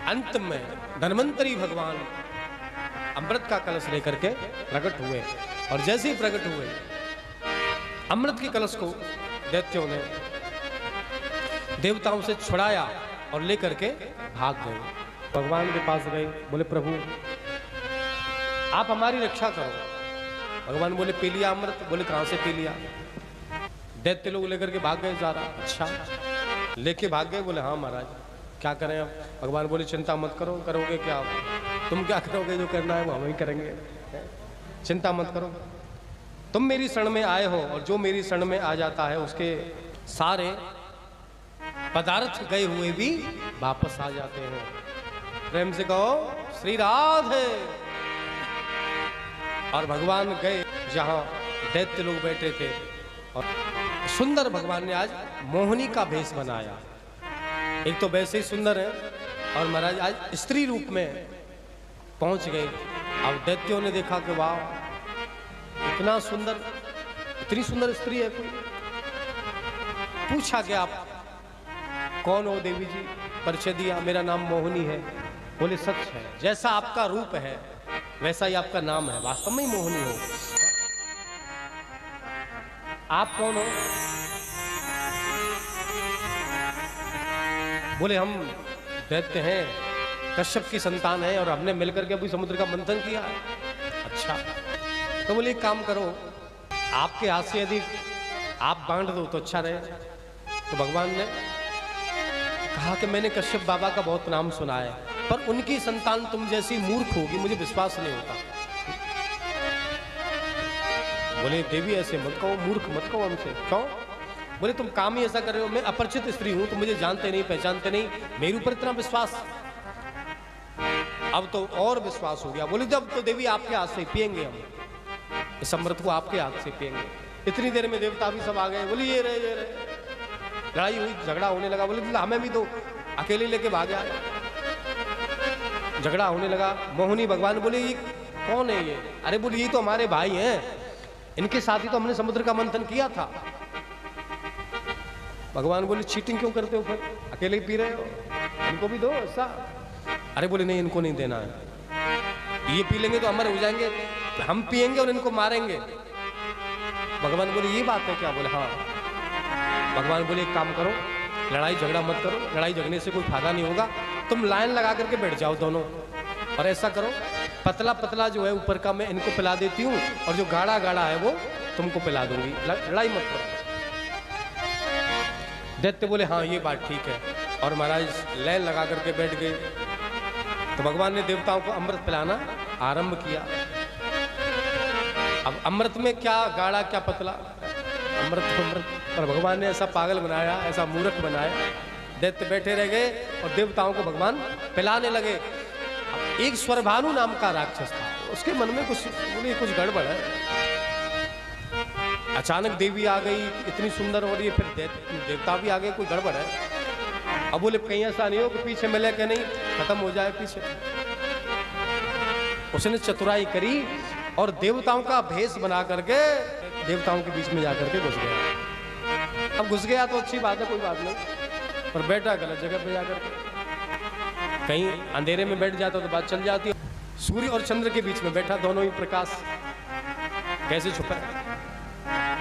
अंत में धन्वंतरी भगवान अमृत का कलश लेकर के प्रकट हुए, और जैसे ही प्रकट हुए अमृत के कलश को दैत्यों ने देवताओं से छुड़ाया और लेकर के भाग गए। भगवान के पास गए, बोले प्रभु आप हमारी रक्षा करो। भगवान बोले पी लिया अमृत? बोले कहां से पी लिया? दैत्य लोग लेकर के भाग गए सारा। अच्छा लेके भाग गए? बोले हाँ महाराज। क्या करें अब? भगवान बोले चिंता मत करो, करोगे क्या? तुम क्या करोगे? जो करना है वो हम ही करेंगे, चिंता मत करो। तुम मेरी शरण में आए हो, और जो मेरी शरण में आ जाता है उसके सारे पदार्थ गए हुए भी वापस आ जाते हैं। प्रेम से कहो श्री राधे। और भगवान गए जहां दैत्य लोग बैठे थे, और सुंदर भगवान ने आज मोहिनी का भेष बनाया। एक तो वैसे ही सुंदर है, और महाराज आज स्त्री रूप में पहुंच गए। अब दैत्यों ने देखा कि वाह इतना सुंदर, इतनी सुंदर स्त्री है कोई। पूछा कि आप कौन हो देवी जी? परिचय दिया, मेरा नाम मोहिनी है। बोले सच है, जैसा आपका रूप है वैसा ही आपका नाम है, वास्तव में ही मोहिनी हो। आप कौन हो? बोले हम दैत्य हैं, कश्यप की संतान है, और हमने मिलकर के अभी समुद्र का मंथन किया है। अच्छा तो बोले एक काम करो, आपके हाथ से यदि आप बांट दो तो अच्छा रहे। तो भगवान ने कहा कि मैंने कश्यप बाबा का बहुत नाम सुना है, पर उनकी संतान तुम जैसी मूर्ख होगी, मुझे विश्वास नहीं होता। बोले देवी ऐसे मत कहो, मूर्ख मत कहो हमसे। क्यों? बोले तुम काम ही ऐसा कर रहे हो, मैं अपरिचित स्त्री हूं, तुम मुझे जानते नहीं पहचानते नहीं, मेरे ऊपर इतना विश्वास। अब तो और विश्वास हो गया। बोले जब तो देवी आपके हाथ से पिएंगे, हम इस अमृत को आपके हाथ से पिएंगे। इतनी देर में देवता भी सब आ गए। बोले ये रहे, ये रहे। लड़ाई हुई, झगड़ा होने लगा। बोले हमें भी दो, अकेले लेके भाग आए। झगड़ा होने लगा। मोहिनी भगवान बोले ये कौन है ये? अरे बोले ये तो हमारे भाई हैं, इनके साथ ही तो हमने समुद्र का मंथन किया था। भगवान बोले चीटिंग क्यों करते हो, फिर अकेले ही पी रहे हो, इनको भी दो ऐसा। अरे बोले नहीं, इनको नहीं देना है, ये पी लेंगे तो अमर हो जाएंगे, हम पिएंगे और इनको मारेंगे। भगवान बोले ये बात है क्या? बोले हाँ। भगवान बोले एक काम करो, लड़ाई झगड़ा मत करो, लड़ाई झगड़ने से कोई फायदा नहीं होगा, तुम लाइन लगा करके बैठ जाओ दोनों, और ऐसा करो पतला पतला जो है ऊपर का मैं इनको पिला देती हूँ, और जो गाढ़ा गाढ़ा है वो तुमको पिला दूंगी, लड़ाई मत करो। दैत्य बोले हाँ ये बात ठीक है, और महाराज लाइन लगा करके बैठ गए। तो भगवान ने देवताओं को अमृत पिलाना आरंभ किया। अब अमृत में क्या गाढ़ा क्या पतला, अमृत अमृत। पर भगवान ने ऐसा पागल बनाया, ऐसा मूर्ख बनाया, दैत्य बैठे रह गए और देवताओं को भगवान पिलाने लगे। अब एक स्वरभानु नाम का राक्षस था, उसके मन में कुछ गड़बड़ है। अचानक देवी आ गई, इतनी सुंदर हो रही है, फिर देवता भी आ गए, कोई गड़बड़ है। अब बोले कहीं ऐसा नहीं हो कि पीछे मिले कि नहीं, खत्म हो जाए पीछे। उसने चतुराई करी और देवताओं का भेष बना करके देवताओं के बीच में जाकर के घुस गया। अब घुस गया तो अच्छी बात है, कोई बात नहीं, पर बैठा गलत जगह पे जाकर के। कहीं अंधेरे में बैठ जाता तो बात चल जाती। सूर्य और चंद्र के बीच में बैठा, दोनों ही प्रकाश, कैसे छुपा?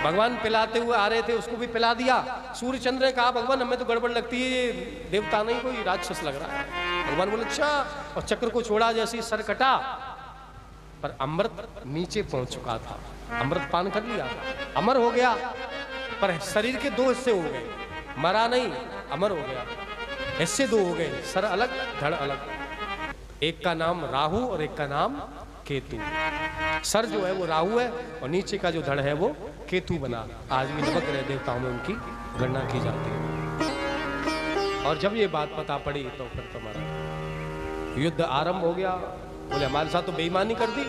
भगवान पिलाते हुए आ रहे थे, उसको भी पिला दिया। सूर्य चंद्र ने कहा भगवान हमें तो गड़बड़ लगती है, ये देवता नहीं कोई राक्षस लग रहा है। भगवान बोले अच्छा, और चक्र को छोड़ा, जैसे सर कटा, पर अमृत नीचे पहुंच चुका था, अमृत पान कर लिया, अमर हो गया। पर शरीर के दो हिस्से हो गए, मरा नहीं, अमर हो गया। हिस्से दो हो गए, सर अलग धड़ अलग, एक का नाम राहु और एक का नाम केतु। सर जो है वो राहु है और नीचे का जो धड़ है वो केतु बना। आज भी नवग्रह देवताओं में उनकी गणना की जाती है। और जब ये बात पता पड़ी तो फिर तुम्हारा युद्ध आरंभ हो गया। बोले हमारे साथ तो बेईमानी कर दी,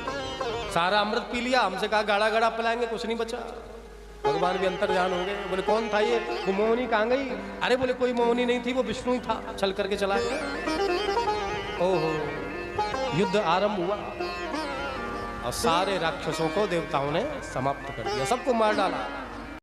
सारा अमृत पी लिया, हमसे कहा गाढ़ा गाढ़ा पिलाएंगे, कुछ नहीं बचा। भगवान भी अंतर्ध्यान हो गए। बोले कौन था ये? वो मोहिनी कहाँ गई? अरे बोले कोई मोहिनी नहीं थी, वो विष्णु ही था, छल करके चला गया। ओहो, युद्ध आरंभ हुआ और सारे राक्षसों को देवताओं ने समाप्त कर दिया, सबको मार डाला।